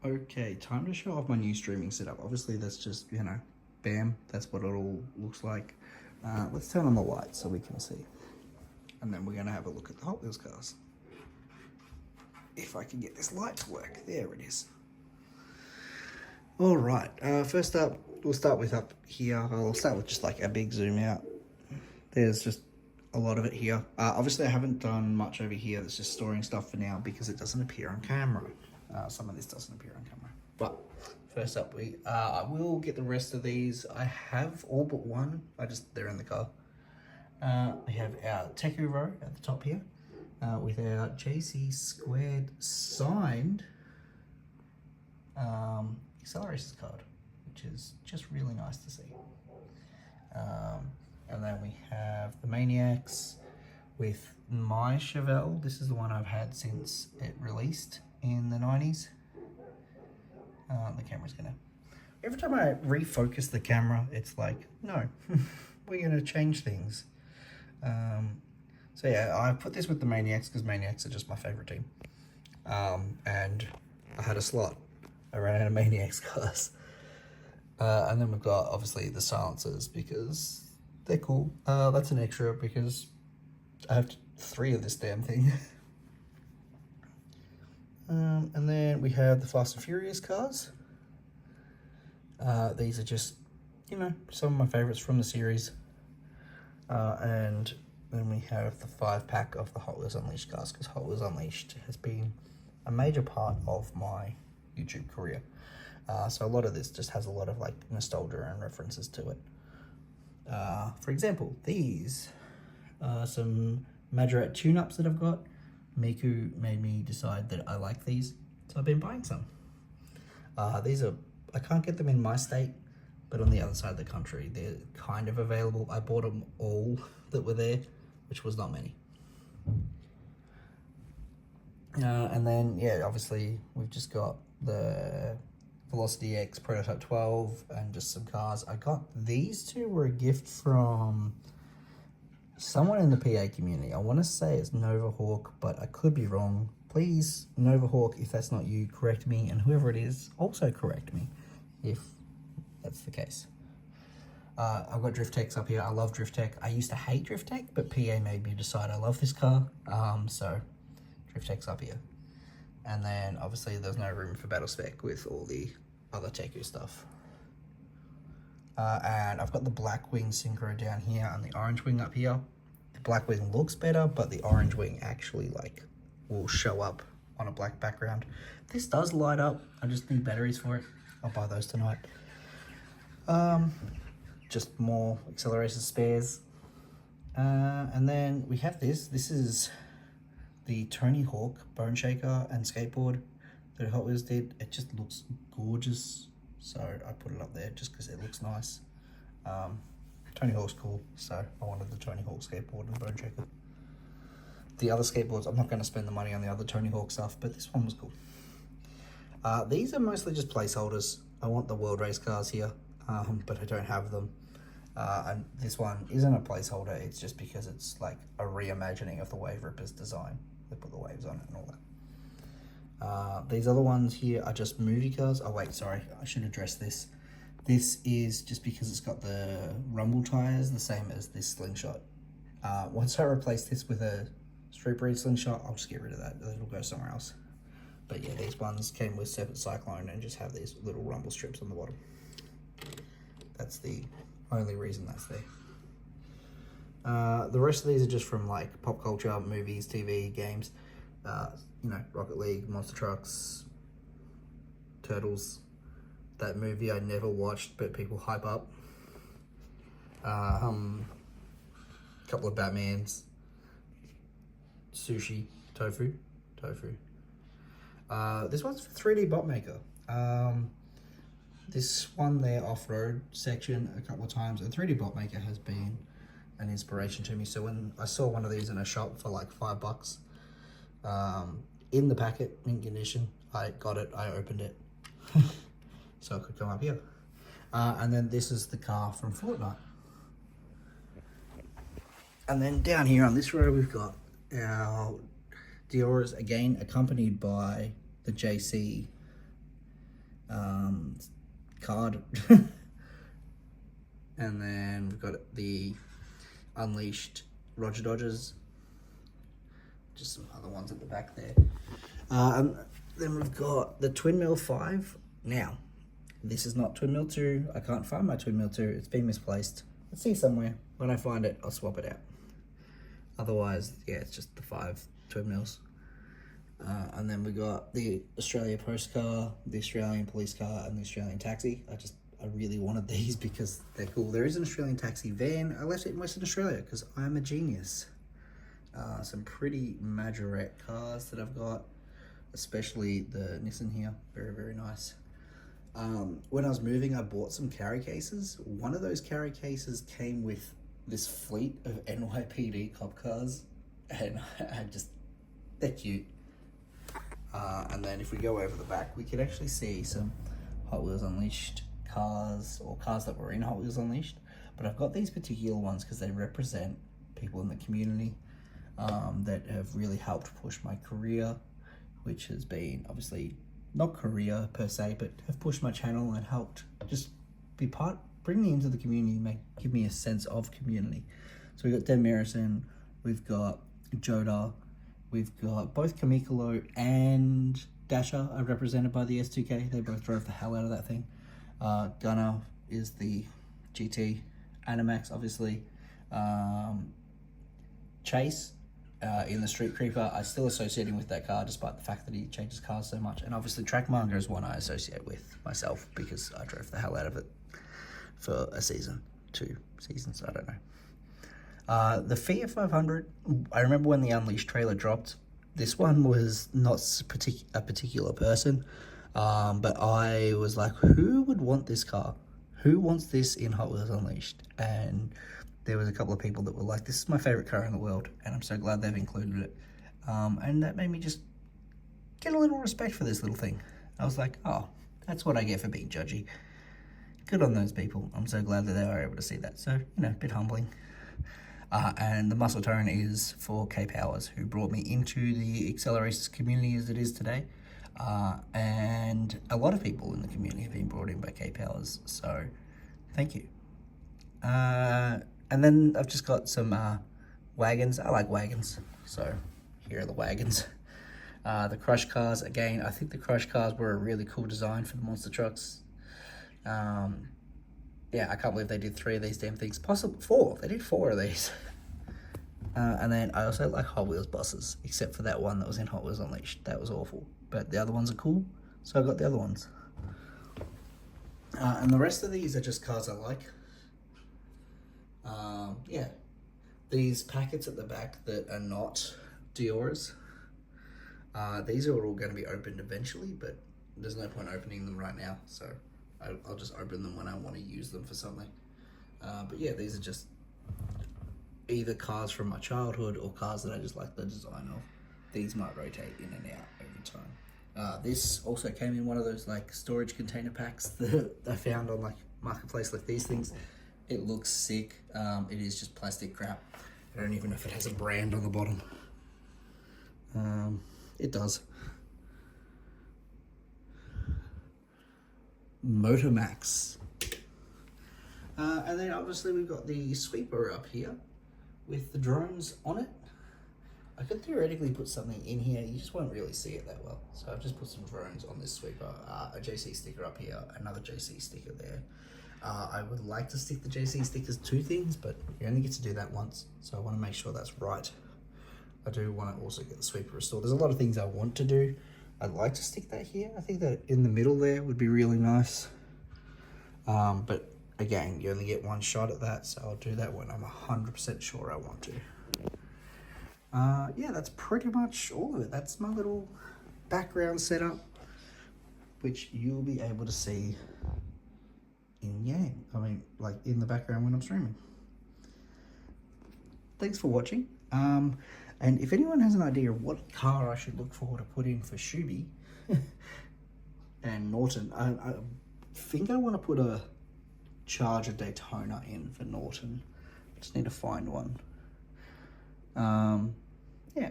Okay, time to show off my new streaming setup. Obviously that's just, bam, that's what it all looks like. Let's turn on the lights so we can see. And then we're gonna have a look at the Hot Wheels cars. If I can get this light to work. There it is. All right, first up, we'll start with up here. I'll start with just like a big zoom out. There's just a lot of it here. Obviously I haven't done much over here. That's just storing stuff for now because it doesn't appear on camera. Some of this doesn't appear on camera. But first up, I will get the rest of these. I have all but one. They're in the car. We have our Teku row at the top here with our JC Squared signed accelerators card, which is just really nice to see. And then we have the Maniacs with my Chevelle. This is the one I've had since it released in the 90s. The camera's gonna... Every time I refocus the camera, it's like, no, we're gonna change things. So yeah, I put this with the Maniacs because Maniacs are just my favorite team. And I had a slot. I ran out of Maniacs cars. And then we've got, obviously, the silencers because they're cool. That's an extra because I have 3 of this damn thing. And then we have the Fast and Furious cars. These are just, some of my favorites from the series. And then we have the 5-pack of the Hot Wheels Unleashed cars, because Hot Wheels Unleashed has been a major part of my YouTube career. So a lot of this just has a lot of like nostalgia and references to it. For example, these are some Majorette tune-ups that I've got. Miku made me decide that I like these, so I've been buying some. These are, I can't get them in my state, but on the other side of the country, they're kind of available. I bought them all that were there, which was not many. And then, yeah, obviously, we've just got the Velocity X Prototype 12 and just some cars. I got these two were a gift from someone in the PA community. I want to say it's Nova Hawk, but I could be wrong. Please, Nova Hawk, if that's not you, correct me, and whoever it is, also correct me if that's the case. I've got Drift Techs up here. I love Drift Tech. I used to hate Drift Tech, but PA made me decide I love this car. So Drift Tech's up here. And then obviously there's no room for Battle Spec with all the other Teku stuff. And I've got the Black Wing Synchro down here and the Orange Wing up here. The Black Wing looks better, but the Orange Wing actually will show up on a black background. This does light up. I just need batteries for it. I'll buy those tonight. Just more accelerator spares. And then we have this. This is the Tony Hawk Bone Shaker and skateboard that Hot Wheels did. It just looks gorgeous. So I put it up there just because it looks nice. Tony Hawk's cool, so I wanted the Tony Hawk skateboard and Bone Shaker. The other skateboards, I'm not going to spend the money on the other Tony Hawk stuff, but this one was cool. These are mostly just placeholders. I want the World Race cars here, but I don't have them. And this one isn't a placeholder, it's just because it's like a reimagining of the Wave Rippers design. They put the waves on it and all that. These other ones here are just movie cars. Oh wait, sorry, I should address this. This is just because it's got the rumble tires, the same as this slingshot. Once I replace this with a street breed slingshot, I'll just get rid of that. It'll go somewhere else. But yeah, these ones came with Serpent Cyclone and just have these little rumble strips on the bottom. That's the only reason that's there. The rest of these are just from like pop culture, movies, TV, games. Rocket League, Monster Trucks, Turtles. That movie I never watched, but people hype up. Couple of Batmans. Sushi, tofu. This one's for 3D Bot Maker. This one there off-road section a couple of times, and 3D Bot Maker has been an inspiration to me. So when I saw one of these in a shop for like $5, in the packet, mint condition, I got it, I opened it, so it could come up here. And then this is the car from Fortnite. And then down here on this row, we've got our Dioras, again, accompanied by the JC card. And then we've got the Unleashed Roger Dodgers. Just some other ones at the back there. And then we've got the Twin Mill 5. Now, this is not Twin Mill 2. I can't find my Twin Mill 2. It's been misplaced. Let's see somewhere. When I find it, I'll swap it out. Otherwise, yeah, it's just the 5 Twin Mills. And then we got the Australia Post Car, the Australian Police Car, and the Australian Taxi. I really wanted these because they're cool. There is an Australian Taxi van. I left it in Western Australia because I'm a genius. Some pretty majorette cars that I've got, especially the Nissan here. Very, very nice. When I was moving, I bought some carry cases. One of those carry cases came with this fleet of NYPD cop cars, and they're cute. And then if we go over the back, we can actually see some Hot Wheels Unleashed cars, or cars that were in Hot Wheels Unleashed. But I've got these particular ones because they represent people in the community that have really helped push my career, which has been obviously not career per se, but have pushed my channel and helped just bring me into the community, give me a sense of community. So we've got Dan Marison, we've got Joda, we've got both Kamikalo and Dasher are represented by the S2K. They both drove the hell out of that thing. Gunner is the GT, Animax obviously. Chase in the Street Creeper, I still associate him with that car despite the fact that he changes cars so much. And obviously Trackmonger is one I associate with myself because I drove the hell out of it for a season, 2 seasons, I don't know. The Fiat 500, I remember when the Unleashed trailer dropped, this one was not a particular person, but I was like, who would want this car? Who wants this in Hot Wheels Unleashed? And there was a couple of people that were like, this is my favorite car in the world, and I'm so glad they've included it. And that made me just get a little respect for this little thing. I was like, oh, that's what I get for being judgy. Good on those people. I'm so glad that they were able to see that. So, you know, a bit humbling. And the muscle tone is for K Powers, who brought me into the Accelerators community as it is today. And a lot of people in the community have been brought in by K Powers, so thank you. And then I've just got some wagons. I like wagons, so here are the wagons. The Crush cars, again, I think the Crush cars were a really cool design for the monster trucks. Yeah, I can't believe they did 3 of these damn things. Possibly 4. They did 4 of these. And then I also like Hot Wheels buses, except for that one that was in Hot Wheels Unleashed. That was awful. But the other ones are cool, so I got the other ones. And the rest of these are just cars I like. Yeah. These packets at the back that are not Dioras, these are all going to be opened eventually, but there's no point opening them right now, so I'll just open them when I want to use them for something. But yeah, these are just either cars from my childhood or cars that I just like the design of. These might rotate in and out over time. This also came in one of those like storage container packs that I found on like Marketplace, like these things. It looks sick. It is just plastic crap. I don't even know if it has a brand on the bottom. It does. Motomax. And then obviously we've got the sweeper up here with the drones on it. I could theoretically put something in here, you just won't really see it that well. So I've just put some drones on this sweeper, a JC sticker up here, another JC sticker there. I would like to stick the JC stickers to things, but you only get to do that once, so I want to make sure that's right. I do want to also get the sweeper restored. There's a lot of things I want to do. I'd like to stick that here. I think that in the middle there would be really nice. But again, you only get one shot at that, so I'll do that when I'm 100% sure I want to. Yeah, that's pretty much all of it. That's my little background setup, which you'll be able to see in Yang. I mean, like in the background when I'm streaming. Thanks for watching. And if anyone has an idea of what car I should look for to put in for Shuby and Norton, I think I want to put a Charger Daytona in for Norton. I just need to find one. Yeah.